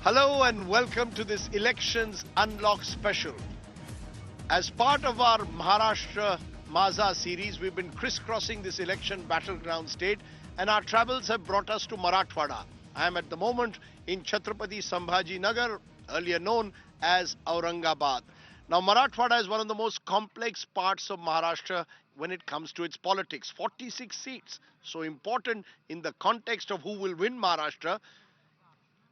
Hello and welcome to this Elections Unlock special. As part of our Maharashtra Maza series, we've been crisscrossing this election battleground state and our travels have brought us to Marathwada. I am at the moment in Chhatrapati Sambhaji Nagar, earlier known as Aurangabad. Now, Marathwada is one of the most complex parts of Maharashtra when it comes to its politics. 46 seats, so important in the context of who will win Maharashtra.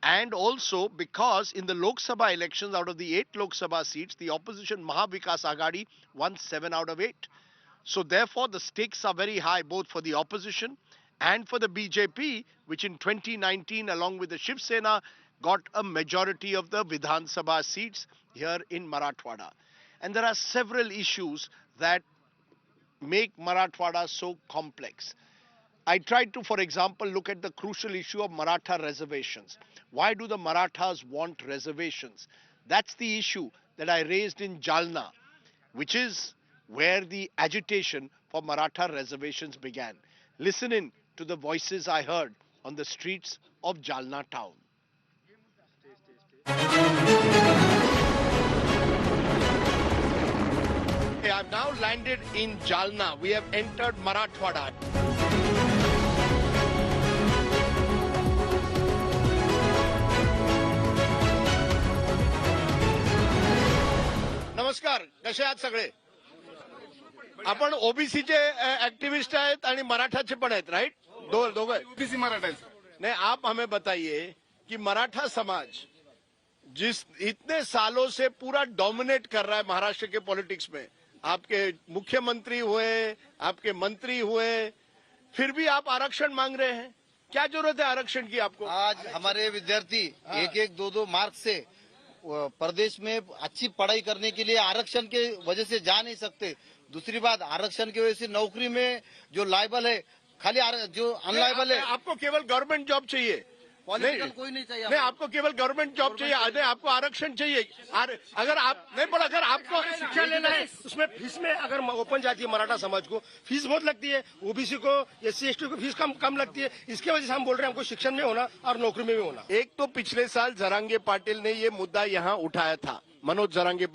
And also because in the Lok Sabha elections, out of the 8 Lok Sabha seats, the opposition Maha Vikas Aghadi won 7 out of 8. So therefore, the stakes are very high both for the opposition and for the BJP, which in 2019, along with the Shiv Sena, got a majority of the Vidhan Sabha seats here in Marathwada. And there are several issues that make Marathwada so complex. I tried to, for example, look at the crucial issue of Maratha reservations. Why do the Marathas want reservations? That's the issue that I raised in Jalna, which is where the agitation for Maratha reservations began. Listen in to the voices I heard on the streets of Jalna town. I've now landed in Jalna. We have entered Marathwada. नमस्कार, कसे आहात सगळे? आपण ओबीसीचे activist आहेत आणि मराठाचे पण आहेत, right? दोघं ओबीसी मराठा है। नहीं, आप हमें बताइए कि मराठा समाज जिस इतने सालों से पूरा डोमिनेट कर रहा है महाराष्ट्र के पॉलिटिक्स में, आपके मुख्यमंत्री हुए, आपके मंत्री हुए, फिर भी आप आरक्षण मांग रहे हैं। क्या जरूरत है आरक्षण की आपको? आज हमारे विद्यार्थी एक 2 मार्क्स से प्रदेश में अच्छी पढ़ाई करने के लिए आरक्षण के वजह से जा नहीं सकते। दूसरी बात, आरक्षण की वजह से नौकरी में जो लायबल है, खाली जो अनलायबल है। आपको केवल गवर्नमेंट जॉब चाहिए? पॉलिटिकल कोई नहीं चाहिए। नहीं, आपको केवल गवर्नमेंट जॉब चाहिए, आपको आरक्षण चाहिए। अगर आप नहीं, पर अगर आपको शिक्षा लेना है, उसमें फीस में अगर ओपन जाती है मराठा समाज को फीस बहुत लगती है, ओबीसी को SC ST को फीस कम लगती है। इसके वजह से हम बोल रहे हैं हमको शिक्षण में होना और नौकरी में भी होना। एक तो पिछले साल जरांगे पाटिल ने ये मुद्दा यहाँ उठाया था, मनोज जरांगे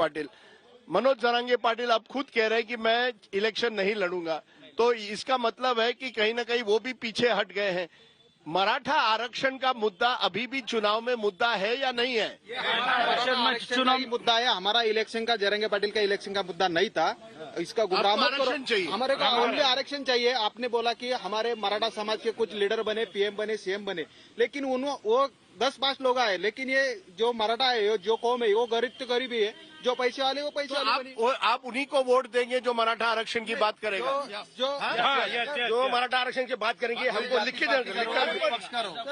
पाटिल अब खुद कह रहे हैं कि मैं इलेक्शन नहीं लड़ूंगा, तो इसका मतलब है कि कहीं ना कहीं वो भी पीछे हट गए हैं। मराठा आरक्षण का मुद्दा अभी भी चुनाव में मुद्दा है या नहीं है? चुनाव मुद्दा है। हमारा इलेक्शन का, जरंगे पाटिल का इलेक्शन का मुद्दा नहीं था। इसका गुमराह मत करो। हमारे को ओनली आरक्षण चाहिए। आपने बोला कि हमारे मराठा समाज के कुछ लीडर बने, PM बने, CM बने, लेकिन वो 10-5 लोग आए, लेकिन ये जो मराठा है, जो कौम है, वो गरीब तो गरीब ही है। जो पैसे वाले वो पैसे वाले। आप उन्हीं को वोट देंगे जो मराठा आरक्षण की बात करेगा? जो मराठा आरक्षण की बात करेंगे, हमको लिख के देंगे।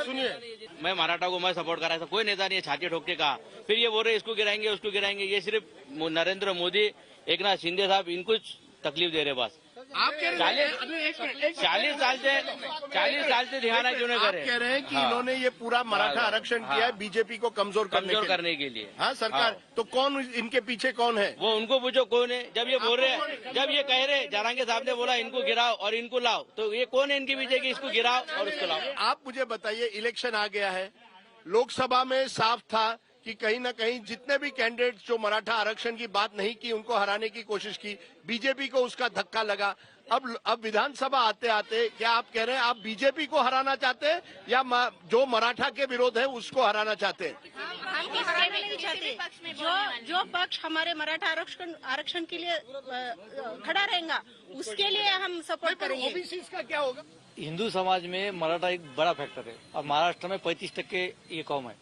सुनिए, मैं मराठा को मैं सपोर्ट कर रहा था, कोई नेता नहीं छाती ठोक के कहा। फिर ये बोल रहे इसको गिराएंगे, उसको गिराएंगे। ये सिर्फ नरेंद्र मोदी, एकनाथ शिंदे साहब इनको तकलीफ दे रहे बस। आप कह रहे हैं 40 साल से ध्यान है क्यों नहीं करे? कह रहे हैं कि इन्होंने ये पूरा मराठा आरक्षण किया है बीजेपी को कमजोर करने के लिए। हाँ सरकार, तो कौन इनके पीछे कौन है? वो उनको पूछो कौन है। जब ये बोल रहे हैं, जब ये कह रहे जरांगे साहब ने बोला इनको गिराओ और इनको लाओ, तो ये कौन है इनके पीछे कि इसको गिराओ और उसको लाओ? आप मुझे बताइए, इलेक्शन आ गया है, लोकसभा में साफ था कि कहीं ना कहीं जितने भी कैंडिडेट जो मराठा आरक्षण की बात नहीं की, उनको हराने की कोशिश की, बीजेपी को उसका धक्का लगा। अब विधानसभा आते आते क्या आप कह रहे हैं आप बीजेपी को हराना चाहते हैं या जो मराठा के विरोध है उसको हराना चाहते हैं? हम हराना नहीं चाहते। जो पक्ष हमारे मराठा आरक्षण के लिए खड़ा रहेगा, उसके लिए हम सपोर्ट करेंगे। ओबीसी का क्या होगा? हिंदू समाज में मराठा एक बड़ा फैक्टर है और महाराष्ट्र में 35% ये कौम है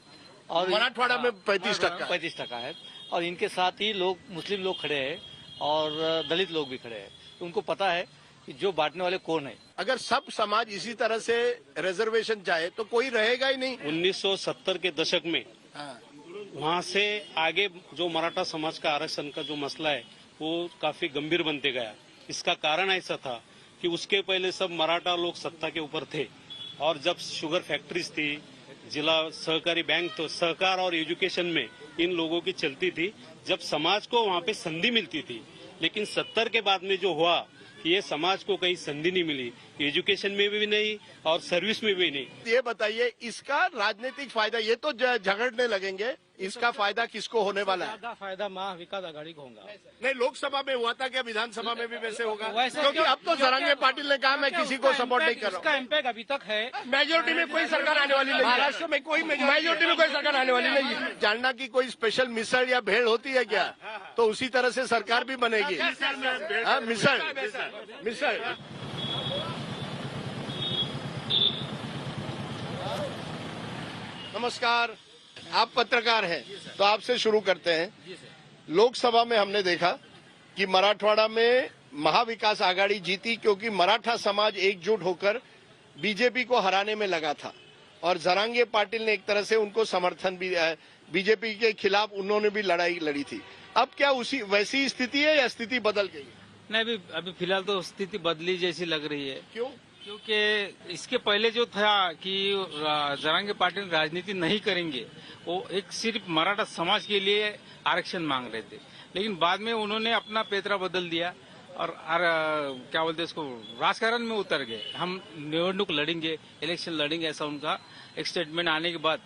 और मराठवाड़ा में 35% है और इनके साथ ही मुस्लिम लोग खड़े हैं और दलित लोग भी खड़े हैं। तो उनको पता है कि जो बांटने वाले कौन है। अगर सब समाज इसी तरह से रिजर्वेशन चाहे तो कोई रहेगा ही नहीं। 1970 के दशक में वहाँ से आगे जो मराठा समाज का आरक्षण का जो मसला है वो काफी गंभीर बनते गया। इसका कारण ऐसा था कि उसके पहले सब मराठा लोग सत्ता के ऊपर थे और जब शुगर फैक्ट्रीज थी, जिला सहकारी बैंक, तो सहकार और एजुकेशन में इन लोगों की चलती थी। जब समाज को वहाँ पे संधि मिलती थी, लेकिन 70 के बाद में जो हुआ कि ये समाज को कहीं संधि नहीं मिली, एजुकेशन में भी नहीं और सर्विस में भी नहीं। ये बताइए, इसका राजनीतिक फायदा, ये तो झगड़ने लगेंगे, इसका फायदा किसको होने वाला है? ज्यादा फायदा महाविकास आघाड़ी को होगा। नहीं, लोकसभा में हुआ था क्या, विधानसभा में भी वैसे होगा? वैसे क्योंकि अब तो जरांगे पाटिल ने कहा मैं किसी को सपोर्ट नहीं कर रहा इसका इम्पैक्ट अभी तक है। मेजोरिटी में कोई सरकार आने वाली नहीं, महाराष्ट्र में कोई मेजोरिटी में कोई सरकार आने वाली नहीं। जानना की कोई स्पेशल मिसल या भेड़ होती है क्या, तो उसी तरह से सरकार भी बनेगी। हाँ, मिसल। नमस्कार, आप पत्रकार हैं तो आपसे शुरू करते हैं। लोकसभा में हमने देखा कि मराठवाड़ा में महाविकास आघाड़ी जीती क्योंकि मराठा समाज एकजुट होकर बीजेपी को हराने में लगा था और जरांगे पाटिल ने एक तरह से उनको समर्थन भी, बीजेपी के खिलाफ उन्होंने भी लड़ाई लड़ी थी। अब क्या उसी वैसी स्थिति है या स्थिति बदल गई? नहीं, अभी फिलहाल तो स्थिति बदली जैसी लग रही है। क्यों? क्योंकि इसके पहले जो था कि जरांगे पाटिल राजनीति नहीं करेंगे, वो एक सिर्फ मराठा समाज के लिए आरक्षण मांग रहे थे, लेकिन बाद में उन्होंने अपना पेतरा बदल दिया और क्या बोलते इसको, राजकारण में उतर गए। हम निवडणूक लड़ेंगे, इलेक्शन लड़ेंगे, ऐसा उनका एक स्टेटमेंट आने के बाद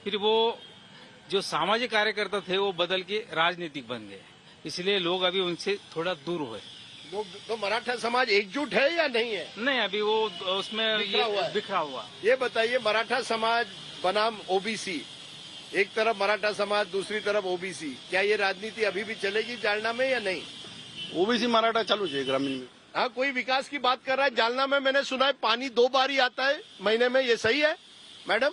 फिर वो जो सामाजिक कार्यकर्ता थे वो बदल के राजनीतिक बन गए, इसलिए लोग अभी उनसे थोड़ा दूर हुए। तो मराठा समाज एकजुट है या नहीं है? नहीं, अभी वो उसमें बिखरा हुआ। ये बताइए, मराठा समाज बनाम ओबीसी, एक तरफ मराठा समाज दूसरी तरफ ओबीसी, क्या ये राजनीति अभी भी चलेगी जालना में या नहीं? ओबीसी मराठा चालू है ग्रामीण में। हाँ, कोई विकास की बात कर रहा है। जालना में मैंने सुना है पानी 2 बार ही आता है महीने में, ये सही है मैडम?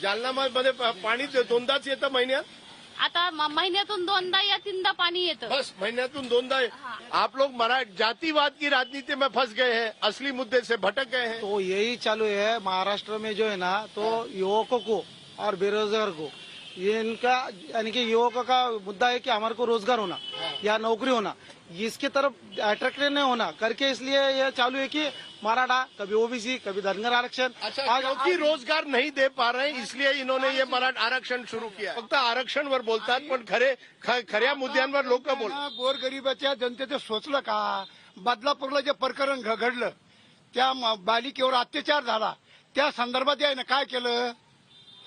जालना मध्ये पाणी 2दाच येतं महिन्यात? आता महिन्यातून 2दा या 3दा पाणी येतं। बस महिन्यातून 2दा। आप लोग जातिवाद की राजनीति में फंस गए हैं, असली मुद्दे से भटक गए हैं। तो यही चालू है महाराष्ट्र में जो है ना, तो युवकों को और बेरोजगार को, ये इनका यानी कि युवकों का मुद्दा है कि हमारे को रोजगार होना या नौकरी होना, इसके तरफ अट्रैक्टेड नहीं होना करके, इसलिए ये चालू है कि मराठा कभी ओबीसी कभी धनगर आरक्षण। अच्छा, क्योंकि रोजगार नहीं दे पा रहे हैं इसलिए इन्होंने ये मराठा आरक्षण सुरू किया। फक्त आरक्षणवर बोलतात पण खऱ्या मुद्द्यांवर लोक बोलतात। गोरगरिबाच्या जनतेचं सोचलं का? बदलापूरला जे प्रकरण घडलं, त्या बालिकेवर अत्याचार झाला, त्या संदर्भात आहे ना काय केलं?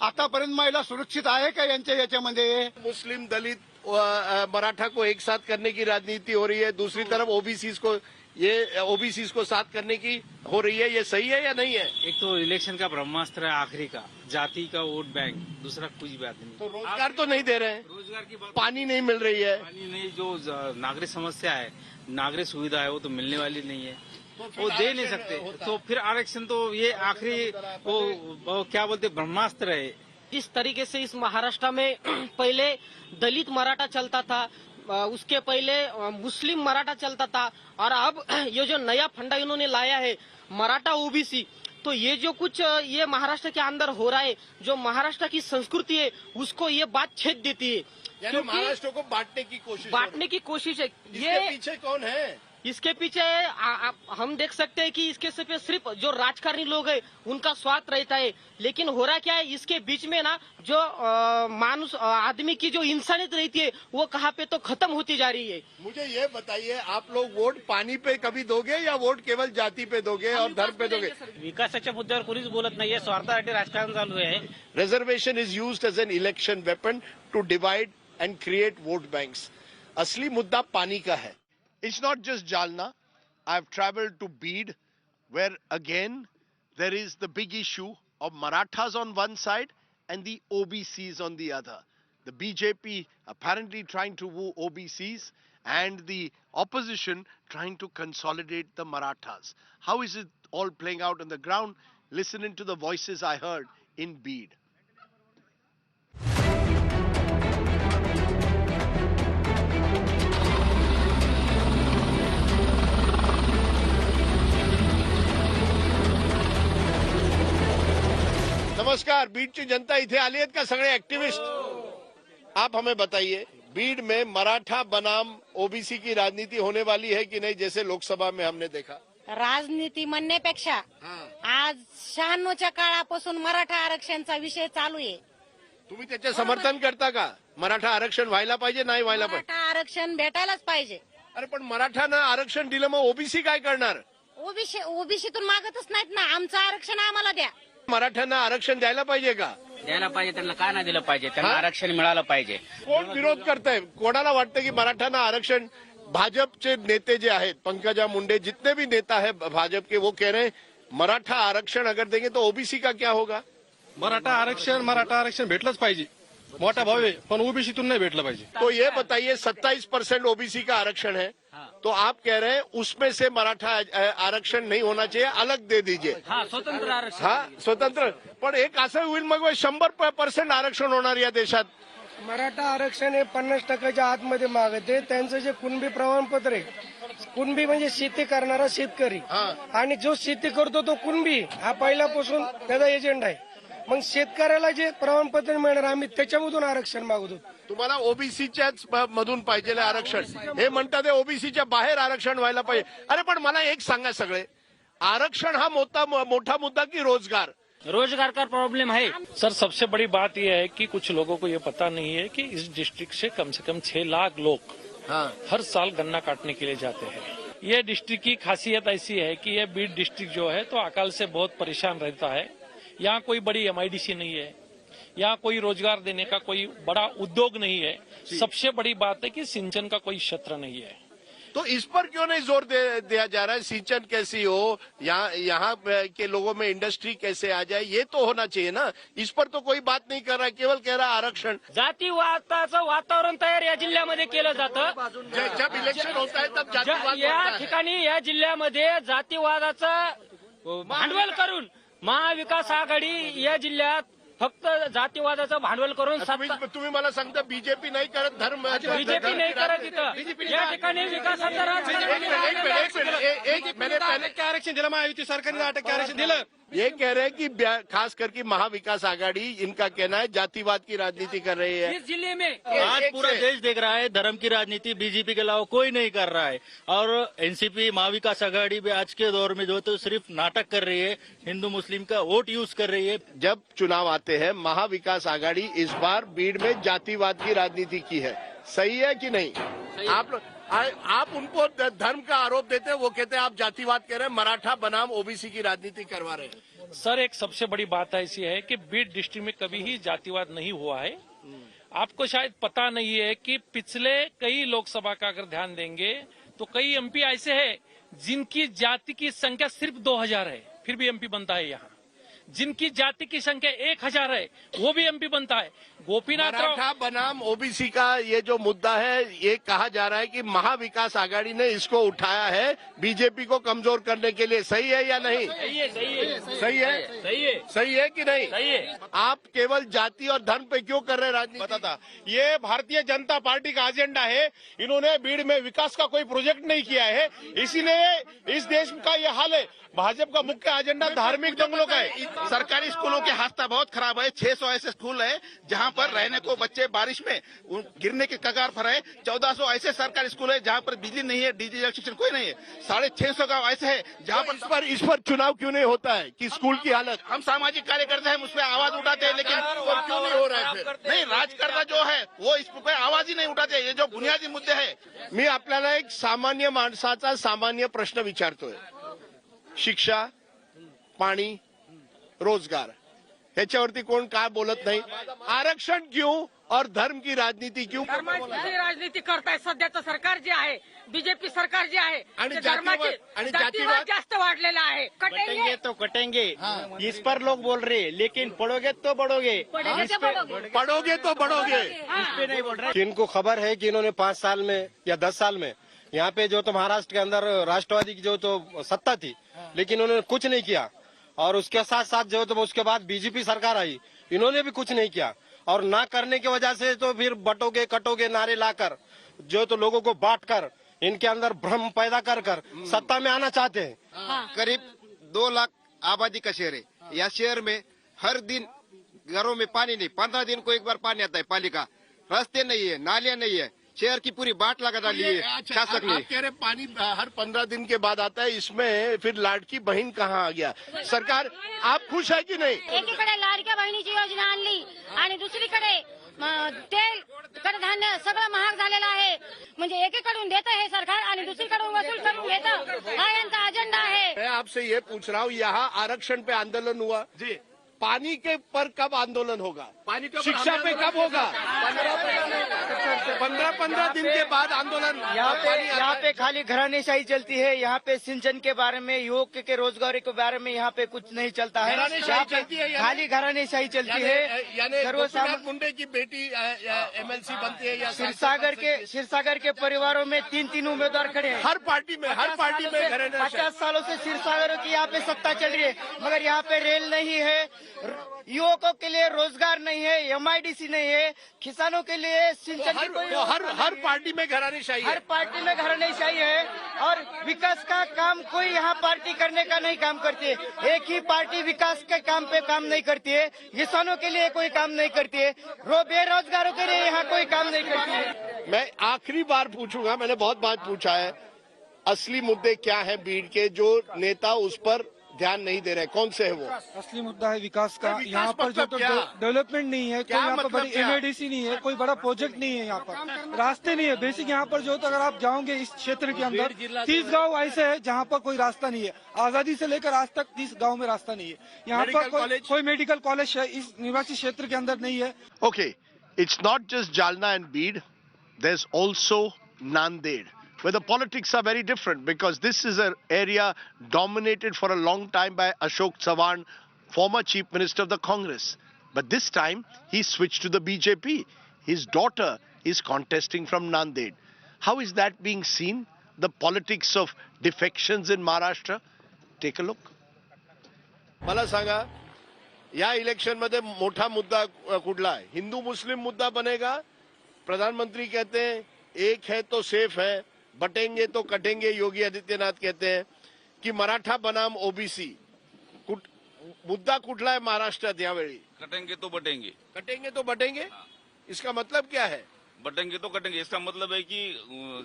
आतापर्यंत महिला सुरक्षित आहे का याच्यामध्ये? मुस्लिम दलित मराठा को एक साथ करने की राजनीति हो रही है, दूसरी तरफ ओबीसी को साथ करने की हो रही है, ये सही है या नहीं है? एक तो इलेक्शन का ब्रह्मास्त्र है आखिरी का, जाति का वोट बैंक, दूसरा कुछ बात नहीं। तो रोजगार तो नहीं दे रहे हैं, रोजगार की बात, पानी नहीं मिल रही है, पानी नहीं, जो नागरिक समस्या है, नागरिक सुविधा है, वो तो मिलने वाली नहीं है, वो दे नहीं सकते। तो फिर आरक्षण तो ये आखिरी वो क्या बोलते ब्रह्मास्त्र है। जिस तरीके से इस महाराष्ट्र में पहले दलित मराठा चलता था, उसके पहले मुस्लिम मराठा चलता था, और अब ये जो नया फंडा इन्होंने लाया है मराठा ओबीसी, तो ये जो कुछ ये महाराष्ट्र के अंदर हो रहा है, जो महाराष्ट्र की संस्कृति है उसको ये बात छेद देती है, क्योंकि महाराष्ट्र को बांटने की कोशिश है। ये पीछे कौन है? इसके पीछे हम देख सकते हैं कि इसके सिर्फ जो राजकारणी लोग हैं उनका स्वार्थ रहता है, लेकिन हो रहा क्या है, इसके बीच में ना जो मानुष आदमी की जो इंसानियत रहती है वो कहाँ पे तो खत्म होती जा रही है। मुझे ये बताइए, आप लोग वोट पानी पे कभी दोगे या वोट केवल जाति पे दोगे और धर्म पे दोगे? विकासाच्या मुद्द्यावर कोणीच बोलत नाहीये, स्वार्थासाठी राजकारण चालू आहे। Reservation is used as an election weapon to divide and create vote banks. असली मुद्दा पानी का है। It's not just Jalna. I've traveled to Beed, where again there is the big issue of Marathas on one side and the OBCs on the other. The BJP apparently trying to woo OBCs and the opposition trying to consolidate the Marathas. How is it all playing out on the ground? Listen to the voices I heard in Beed. नमस्कार, बीडची जनता इथे आली आहेत का सगळे activist? आप हमें बताइए, बीड में मराठा बनाम ओबीसी की राजनीति होने वाली है कि नहीं, जैसे लोकसभा में हमने देखा? राजनीती म्हणण्यापेक्षा आज 96च्या काळापासून मराठा आरक्षणचा विषय चालू आहे। तुम्ही त्याचे समर्थन करता का? मराठा आरक्षण व्हायला पाहिजे, नाही व्हायला पाहिजे? मराठा आरक्षण भेटायलाच पाहिजे। अरे पण मराठानं आरक्षण दिलं, मग ओबीसी काय करणार? ओबीसीतून मागतच नाहीत ना, आमचं आरक्षण आम्हाला द्या. मराठ्यांना आरक्षण द्यायला पाहिजे का? द्यायला पाहिजे. त्यांना का नाही दिलं पाहिजे? त्यांना आरक्षण मिळालं पाहिजे. कोण विरोध करतंय? कोणाला वाटतं की मराठ्यांना आरक्षण? भाजपचे नेते जे आहेत, पंकजा मुंडे, जितने भी नेता है भाजप के, वो कह रहे हैं मराठा आरक्षण अगर देंगे तो ओबीसी का क्या होगा? मराठा आरक्षण भेटलंच पाहिजे. मोठा भाव आहे, पण ओबीसीतून नाही भेटलं पाहिजे. तो ये बताइए 27% ओबीसी का आरक्षण है, तो आप कह रहे हैं उसमें से मराठा आरक्षण नहीं होना चाहिए, अलग दे दीजिए. स्वतंत्र आरक्षण. स्वतंत्र. पण एक असं होईल मग 100% आरक्षण होणार या देशात. मराठा आरक्षण हे 50% आतमध्ये मागते. त्यांचं जे कुणबी प्रमाणपत्र आहे, कुणबी म्हणजे शेती करणारा शेतकरी, आणि जो शेती करतो तो कुणबी, हा पहिल्यापासून त्याचा एजंट आहे. मग शेतकऱ्याला जे प्रमाणपत्र मिळणार, आम्ही त्याच्यामधून आरक्षण मागतो. तुम्हाला ओबीसीच्याच मधून पाहिजे आरक्षण. हे म्हणतात ओबीसीच्या बाहेर आरक्षण व्हायला पाहिजे. अरे पण मला एक सांगा, सगळे आरक्षण हा मोठा मुद्दा की रोजगार? रोजगार का प्रॉब्लम है. सर, सबसे बड़ी बात यह है कि कुछ लोगों को ये पता नहीं है कि इस डिस्ट्रिक्ट से कम 6 लाख लोग हर साल गन्ना काटने के लिए जाते हैं. ये डिस्ट्रिक्ट की खासियत ऐसी है कि ये बीड डिस्ट्रिक्ट जो है तो अकाल से बहुत परेशान रहता है. यहाँ कोई बड़ी एमआईडीसी नहीं है, यहाँ कोई रोजगार देने का कोई बड़ा उद्योग नहीं है. सबसे बड़ी बात है कि सिंचन का कोई क्षेत्र नहीं है. तो इस पर क्यों नहीं जोर दिया जा रहा है? सिंचन कैसी हो, यहाँ के लोगों में इंडस्ट्री कैसे आ जाए, ये तो होना चाहिए ना. इस पर तो कोई बात नहीं कर रहा है, केवल कह रहा है आरक्षण. जातीवादाचं वातावरण तयार या जिल्ह्यामध्ये केलं जातं. जब इलेक्शन होता है तब जातीवाद या होता है. ठिकाणी या जिल्ह्यामध्ये जातीवादाचं भांडवल करून महाविकास आघाडी या जिल्ह्यात फक्त जातीवादाचं भांडवल करून तुम्ही मला सांगता बीजेपी नाही करत, धर्म बीजेपी नाही करत. इथं या ठिकाणी विकासाचं राजकारण. मैंने पहले आरक्षण दिलं, महायुती सरकारने 8% आरक्षण दिलं. ये कह रहे हैं कि खास करके महाविकास आघाड़ी, इनका कहना है जातिवाद की राजनीति कर रही है इस जिले में. आज पूरा देश देख रहा है धर्म की राजनीति बीजेपी के अलावा कोई नहीं कर रहा है. और एनसीपी महाविकास आघाड़ी भी आज के दौर में जो तो सिर्फ नाटक कर रही है, हिंदू मुस्लिम का वोट यूज कर रही है. जब चुनाव आते हैं, महाविकास आघाड़ी इस बार बीड में जातिवाद की राजनीति की है, सही है कि नहीं? आप उनको धर्म का आरोप देते हैं, वो कहते हैं आप जातिवाद कह रहे हैं, मराठा बनाम ओबीसी की राजनीति करवा रहे हैं. सर, एक सबसे बड़ी बात ऐसी है कि बीड डिस्ट्रिक्ट में कभी ही जातिवाद नहीं हुआ है. आपको शायद पता नहीं है कि पिछले कई लोकसभा का अगर ध्यान देंगे तो कई एमपी ऐसे हैं जिनकी जाति की संख्या सिर्फ 2000 है, फिर भी एमपी बनता है. यहाँ जिनकी जाति की संख्या 1000 है, वो भी एमपी बनता है. गोपीनाथ मराठा बनाम ओबीसी का ये जो मुद्दा है, ये कहा जा रहा है कि महाविकास आघाड़ी ने इसको उठाया है बीजेपी को कमजोर करने के लिए. सही है या नहीं? सही है. सही है कि नहीं? सही है. आप केवल जाति और धर्म पे क्यों कर रहे हैं राजनीति? बताता, ये भारतीय जनता पार्टी का एजेंडा है. इन्होंने बीड में विकास का कोई प्रोजेक्ट नहीं किया है, इसीलिए इस देश का ये हाल है. भाजपा का मुख्य एजेंडा धार्मिक दंगलों का है. सरकारी स्कूलों की हालत बहुत खराब है. 600 ऐसे स्कूल है जहाँ पर रहने को बच्चे बारिश में गिरने के कगार पर है. 1400 ऐसे सरकारी स्कूल है जहाँ पर बिजली नहीं है, डिजिटल शिक्षण कोई नहीं है. 650 गाँव ऐसे है जहाँ पर इस पर चुनाव क्यों नहीं होता है कि स्कूल की हालत? हम सामाजिक कार्यकर्ता हैं, उस पर आवाज उठाते हैं, लेकिन क्यों नहीं हो रहा है? नहीं, राजकर्ता जो है वो इस पर आवाज ही नहीं उठाते. ये जो बुनियादी मुद्दे है. मी आपल्याला एक सामान्य माणसाचा सामान्य प्रश्न विचारतोय. शिक्षा, पाणी, रोजगार, ह्याच्यावरती कोण काय बोलत नाही. आरक्षण क्यों और धर्म की राजनीती क्यों? धर्माची राजनीती करताय सध्याचं सरकार जे आहे, बीजेपी सरकार जे आहे, आणि जातीवाद जास्त वाढलेला आहे. कटेंगे तो कटेंगे, इस पर लोग बोल रहे हैं, लेकिन पढ़ोगे तो बढ़ोगे. पढ़ोगे तो बढ़ोगे. इस पे नहीं बोल रहे. इनको खबर है कि इन्होंने 5 साल में या 10 साल में यहाँ पे जो तो महाराष्ट्र के अंदर राष्ट्रवादी की जो तो सत्ता थी, लेकिन उन्होंने कुछ नहीं किया. और उसके साथ साथ जो तो उसके बाद बीजेपी सरकार आई, इन्होंने भी कुछ नहीं किया. और ना करने की वजह से तो फिर बटोगे कटोगे नारे लाकर जो तो लोगों को बांट कर इनके अंदर भ्रम पैदा कर सत्ता में आना चाहते हैं. करीब 2 लाख आबादी का शहर है. या शहर में हर दिन घरों में पानी नहीं, 15 दिन को एक बार पानी आता है. पालिका रास्ते नहीं है, नालियां नहीं है. शहर की पूरी बाट लगा डाली है शासक ने. आप कह रहे पाणी हर 15 दिन के बाद आता है, इसमें फिर लाडकी बहीण कहाँ आ गया? सरकार, आप खुश है की नाही? एकीकडे लाडक्या बहिणीची योजना आणली आणि दुसरीकडे तेल कडधान्य सगळं महाग झालेलं आहे. म्हणजे एकीकडून देतं हे सरकार आणि दुसरीकडून वसूल करून घेतं. हा यांचा अजेंडा आहे. मैं आपसे ये पूछ रहा हूँ, यहाँ आरक्षण पे आंदोलन हुआ जी, पानी के पर कब आंदोलन होगा? पानी के शिक्षा पे कब होगा? 15 दिन के बाद आंदोलन। यहाँ पे खाली घरानेशाही चलती है। यहाँ पे सिंचन के बारे में, युवक के रोजगार के बारे में यहाँ पे कुछ नहीं चलता है। खाली घरानेशाही चलती है। गोपीनाथ मुंडे की बेटी MLC बनती है या सिरसागर के परिवारों में 3 उम्मीदवार खड़े हैं। हर पार्टी में 50 सालों से सिरसागर की यहाँ पे सत्ता चल रही है, मगर यहाँ पे रेल नहीं है, युवकों के लिए रोजगार नहीं है, MIDC नहीं है, किसानों के लिए सिंचाई की कोई हर पार्टी में घरानेशाही है। हर पार्टी में घरानेशाही है और विकास का काम कोई यहाँ पार्टी करने का नहीं काम करती है। एक ही पार्टी विकास के काम पे काम नहीं करती है, किसानों के लिए कोई काम नहीं करती है, बेरोजगारों के लिए यहाँ कोई काम नहीं करती है। मैं आखिरी बार पूछूंगा, मैंने बहुत बात पूछा है, असली मुद्दे क्या है बीड़ के जो नेता उस पर ध्यान नहीं दे रहे, कौन से है वो? असली मुद्दा है विकास का। यहाँ पर जो डेवलपमेंट नहीं है, कोई यहाँ पर बड़ी MIDC नहीं है, कोई बड़ा प्रोजेक्ट नहीं है, यहाँ पर रास्ते नहीं है। बेसिक यहाँ पर जो अगर आप जाओगे इस क्षेत्र के अंदर 30 गांव ऐसे है जहाँ पर कोई रास्ता नहीं है। आजादी से लेकर आज तक 30 गांव में रास्ता नहीं है। यहाँ पर कोई मेडिकल कॉलेज इस निवासी क्षेत्र के अंदर नहीं है। Okay, it's not just Jalna and Beed, there's also Nanded, where the politics are very different, because this is an area dominated for a long time by Ashok Chavan, former Chief Minister of the Congress. But this time, he switched to the BJP. His daughter is contesting from Nanded. How is that being seen? The politics of defections in Maharashtra? Take a look. मला सांगा, या election मध्ये मोठा मुद्दा कुठला आहे? हिंदू मुस्लिम मुद्दा बनेगा? प्रधानमंत्री कहते हैं एक है तो सेफ है, बटेंगे तो कटेंगे। योगी आदित्यनाथ कहते हैं कि मराठा बनाम OBC। मुद्दा कुठला आहे महाराष्ट्रात यावेळी? कटेंगे तो बटेंगे। कटेंगे तो बटेंगे, इसका मतलब क्या है? बटेंगे तो कटेंगे, इसका मतलब है कि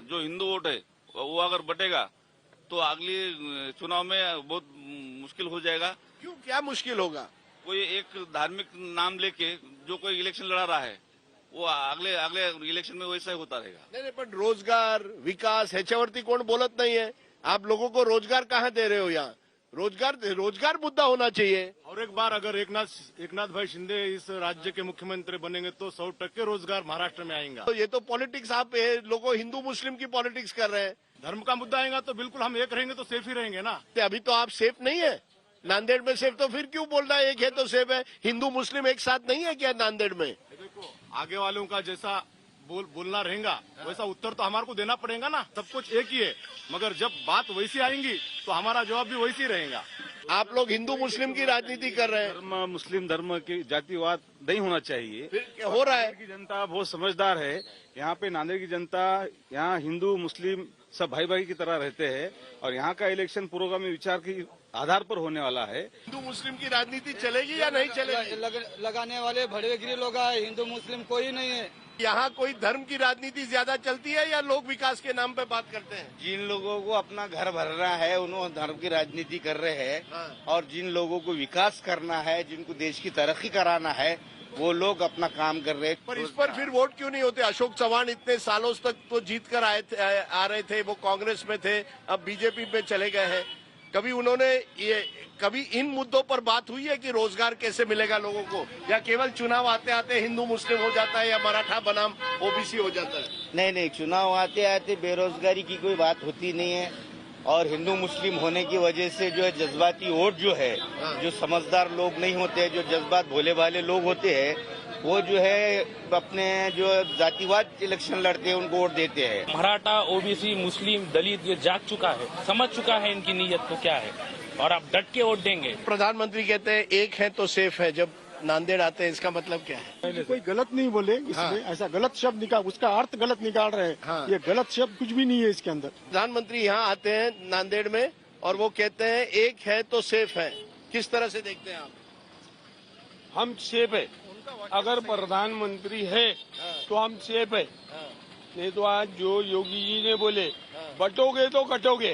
जो हिंदू वोट है वो अगर बटेगा तो अगली चुनाव में बहुत मुश्किल हो जाएगा। क्यों, क्या मुश्किल होगा? कोई एक धार्मिक नाम लेके जो कोई इलेक्शन लड़ा रहा है वो अगले इलेक्शन में वैसा ही होता रहेगा। नहीं, पण रोजगार विकास ह्याच्यावरती कोण बोलत नाहीये। आप लोगों को रोजगार कहाँ दे रहे हो? यहाँ रोजगार मुद्दा होना चाहिए। और एक बार अगर एकनाथ भाई शिंदे इस राज्य के मुख्यमंत्री बनेंगे तो 100% रोजगार महाराष्ट्र में आएगा। तो ये तो पॉलिटिक्स, आप लोगों हिंदू मुस्लिम की पॉलिटिक्स कर रहे हैं। धर्म का मुद्दा आएगा तो बिल्कुल हम एक रहेंगे तो सेफ ही रहेंगे ना। अभी तो आप सेफ नहीं है नांदेड़ में। सेफ तो फिर क्यों बोल रहा है एक है तो सेफ है? हिंदू मुस्लिम एक साथ नहीं है क्या नांदेड़ में? देखो, आगे वालों का जैसा बोलना रहेगा वैसा उत्तर तो हमारे को देना पड़ेगा ना। सब कुछ एक ही है, मगर जब बात वैसी आएंगी तो हमारा जवाब भी वैसी रहेगा। आप लोग हिंदू मुस्लिम की राजनीति कर रहे हैं। धर्म मुस्लिम धर्म की जातिवाद नहीं होना चाहिए। फिर हो रहा है। की जनता बहुत समझदार है। यहाँ पे नांदेड़ की जनता, यहाँ हिंदू मुस्लिम सब भाई भाई की तरह रहते हैं और यहाँ का इलेक्शन पुरोगामी विचार के आधार पर होने वाला है। हिंदू मुस्लिम की राजनीति चलेगी या नहीं चलेगी? लगाने वाले भड़वेगिरी लोग आए, हिंदू मुस्लिम कोई नहीं है। यहाँ कोई धर्म की राजनीति ज्यादा चलती है या लोग विकास के नाम पे बात करते हैं? जिन लोगों को अपना घर भरना है उन्होंने धर्म की राजनीति कर रहे हैं और जिन लोगों को विकास करना है, जिनको देश की तरक्की कराना है, वो लोग अपना काम कर रहे हैं। पर इस पर फिर वोट क्यों नहीं होते? अशोक चौहान इतने सालों तक तो जीत कर आ रहे थे, वो कांग्रेस में थे, अब बीजेपी में चले गए हैं। कभी इन मुद्दों पर बात हुई है कि रोजगार कैसे मिलेगा लोगों को, या केवल चुनाव आते आते हिंदू मुस्लिम हो जाता है या मराठा बनाम OBC हो जाता है? नहीं, चुनाव आते आते बेरोजगारी की कोई बात होती नहीं है और हिंदू मुस्लिम होने की वजह से जो है जज्बाती वोट जो है, जो समझदार लोग नहीं होते, जो जज्बात भोले भाले लोग होते हैं, वो जो है अपने जो जातिवाद इलेक्शन लड़ते हैं उनको वोट देते हैं। मराठा, OBC, मुस्लिम, दलित ये जाग चुका है, समझ चुका है इनकी नीयत तो क्या है और आप डट के वोट देंगे। प्रधानमंत्री कहते हैं एक है तो सेफ है, जब नांदेड़ आते हैं इसका मतलब क्या है? कोई गलत नहीं बोले इसमें, ऐसा गलत शब्द निकाल, उसका अर्थ गलत निकाल रहे हैं। ये गलत शब्द कुछ भी नहीं है इसके अंदर। प्रधानमंत्री यहाँ आते हैं नांदेड़ में और वो कहते हैं एक है तो सेफ है। किस तरह से देखते हैं आप? हम सेफ है। अगर प्रधानमंत्री है तो हम सेफ है। नहीं तो आज जो योगी जी ने बोले बटोगे तो कटोगे,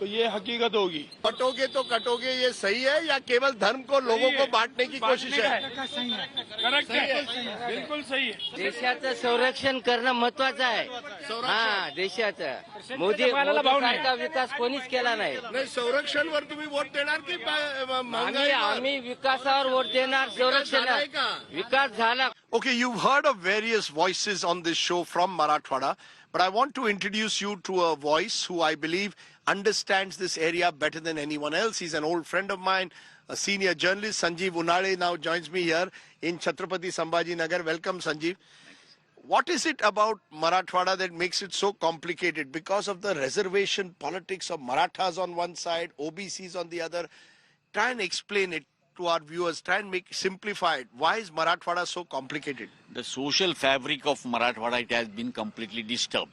तो ये हकीकत होगी। कटोगे तो कटोगे, ये सही है या केवल धर्म को लोगों को बांटने की कोशिश है? करेक्ट है, बिल्कुल सही है। देशाचं संरक्षण करणं महत्वाचं आहे. हा, देशाचं मोदी सारखा विकास कोणीच केला नाही. नाही, संरक्षणवर तुम्ही वोट देणार की महागाईवर? आम्ही विकासावर वोट देणार, संरक्षणावर. विकास झाला. Okay, you've heard of various voices on this show from Marathwada, but I want to introduce you to a voice who I believe understands this area better than anyone else. He's an old friend of mine, a senior journalist. Sanjeev Unale now joins me here in Chhatrapati Sambhaji Nagar. Welcome, Sanjeev. What is it about Marathwada that makes it so complicated? Because of the reservation politics of Marathas on one side, OBCs on the other. Try and explain it to our viewers. Try and simplify it. Why is Marathwada so complicated? The social fabric of Marathwada, it has been completely disturbed.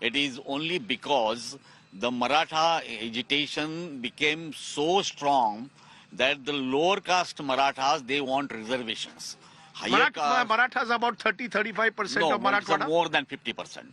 It is only because the Maratha agitation became so strong that the lower caste Marathas, they want reservations. Marathas about 30-35% of Marathwada? More than 50%.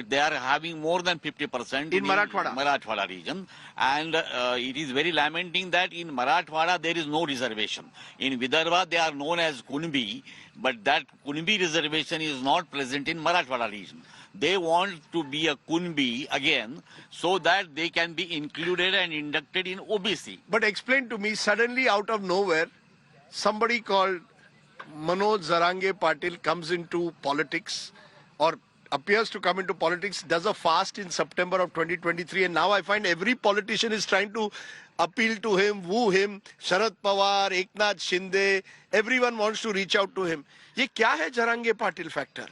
They are having more than 50% in Marathwada region, and it is very lamenting that in Marathwada there is no reservation. In Vidarbha they are known as Kunbi, but that Kunbi reservation is not present in Marathwada region. They want to be a Kunbi again so that they can be included and inducted in OBC. But explain to me, suddenly out of nowhere, somebody called Manoj Zarange Patil comes into politics, or appears to come into politics, does a fast in September of 2023, and now I find every politician is trying to appeal to him, woo him. Sharad Pawar, Eknath Shinde, everyone wants to reach out to him. ये क्या है Zarange Patil factor?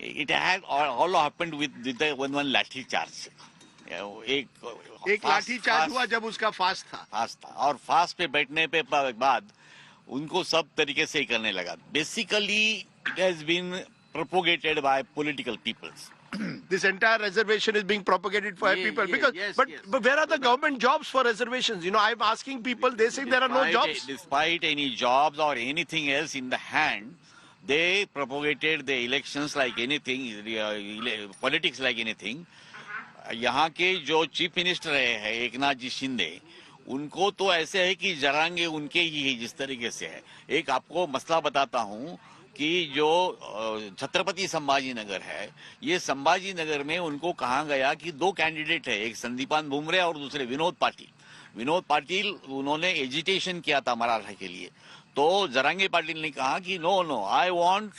It had all happened with the one lathi charge. एक लाठी charge हुआ जब उसका fast था और फास्ट पे बैठने पे बाद उनको सब तरीके से करने लगा. Basically, it has been propagated by political peoples. This entire reservation is being propagated by people. But where are the government jobs for reservations? You know, I'm asking people, they say there are no jobs. Despite any jobs or anything else in the hand, they propagated the elections like anything, politics like anything. यहाँ के जो chief minister है एकनाथ जी शिंदे, उनको तो ऐसे है कि जरांगे उनके ही है जिस तरीके से है. एक आपको मसला बताता हूँ कि जो छत्रपति संभाजी नगर है, ये संभाजी नगर में उनको कहा गया कि दो कैंडिडेट है, एक संदीपान बुमरे और दूसरे विनोद पाटिल. विनोद पाटिल उन्होंने एजिटेशन किया था मराठा के लिए, तो जरांगे पाटिल ने कहा कि नो आई वांट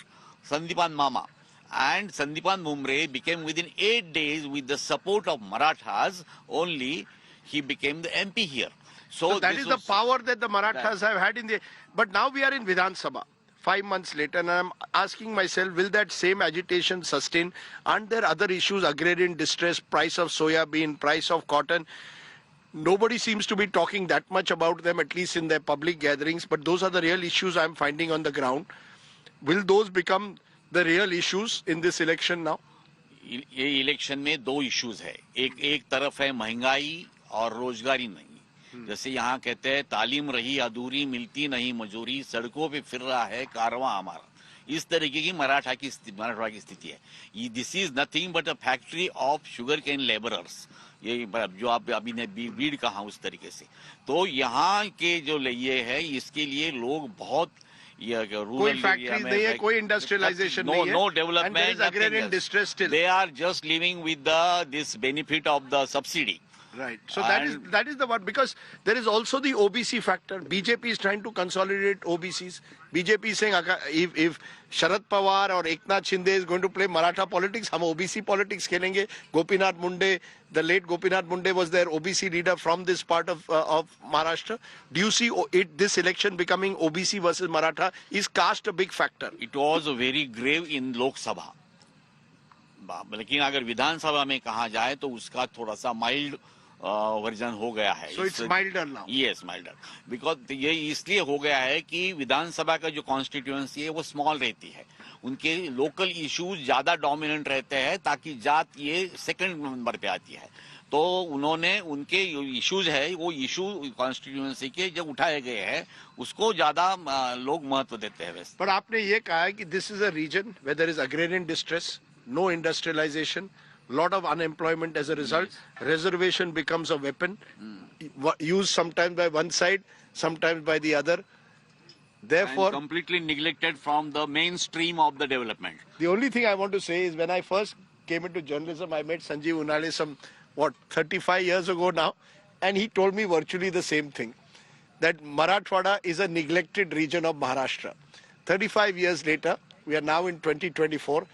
संदीपान मामा, and Sandipan Bumre became within 8 days with the support of Marathas only, he became the MP here. So that is the power that the Marathas have had in the... But now we are in Vidhan Sabha, 5 months later, and I'm asking myself, will that same agitation sustain? Aren't there other issues, agrarian distress, price of soya bean, price of cotton? Nobody seems to be talking that much about them, at least in their public gatherings, but those are the real issues I'm finding on the ground. Will those become the real issues in this election now? ये election में दो issues है. एक तरफ है महंगाई और रोजगारी नहीं. जैसे यहाँ कहते हैं तालीम रही अधूरी, मिलती नहीं मजूरी, सड़कों पे फिर रहा है कारवां हमारा. इस तरीके की मराठा की स्थिति है. This is nothing but a factory of sugar cane labourers. ये जो आप अभी ने बीड़ कहा उस तरीके से. तो यहाँ के जो ये है, इसके लिए लोग बहुत कोई फैक्ट्रीज नहीं है, कोई इंडस्ट्रियलाइजेशन नहीं है, no development, and there is agrarian distress still. They are just living with this benefit of the subsidy. Right. So that is the one, because there is also the OBC factor. BJP is trying to consolidate OBCs. BJP is saying if Sharad Pawar or Eknath Shinde is going to play Maratha politics, हम OBC politics खेलेंगे. Gopinath Munde, the late Gopinath Munde was their OBC leader from this part of Maharashtra. Do you see this election becoming OBC versus Maratha? Is caste a big factor? It was very grave in Lok Sabha. लेकिन अगर विधानसभा में कहा जाए तो उसका थोड़ा सा mild version हो गया है. So it's milder now. Yes, milder. Because ये इसलिए हो गया है कि विधानसभा का जो कॉन्स्टिट्यूएंसी है वो स्मॉल रहती है. उनके लोकल इश्यूज ज्यादा डोमिनेंट रहते हैं, ताकि जात ये सेकंड नंबर पे आती है. तो उन्होंने उनके इश्यूज है, वो इशू कॉन्स्टिट्यूएंसी के जब उठाए गए हैं उसको ज्यादा लोग महत्व देते हैं. पर आपने ये कहा है कि this is a region where there is agrarian distress, no industrialization, lot of unemployment as a result. Reservation becomes a weapon, used sometimes by one side, sometimes by the other. Therefore, and completely neglected from the mainstream of the development. The only thing I want to say is when I first came into journalism, I met Sanjeev Unale 35 years ago now, and he told me virtually the same thing, that Marathwada is a neglected region of Maharashtra. 35 years later, we are now in 2024,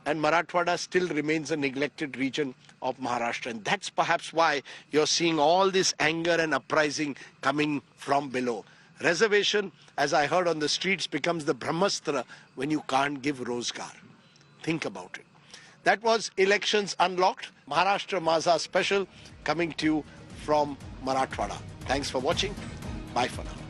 and Marathwada still remains a neglected region of Maharashtra. And that's perhaps why you're seeing all this anger and uprising coming from below. Reservation, as I heard on the streets, becomes the Brahmastra when you can't give Rozgar. Think about it. That was Elections Unlocked, Maharashtra Maza special, coming to you from Marathwada. Thanks for watching. Bye for now.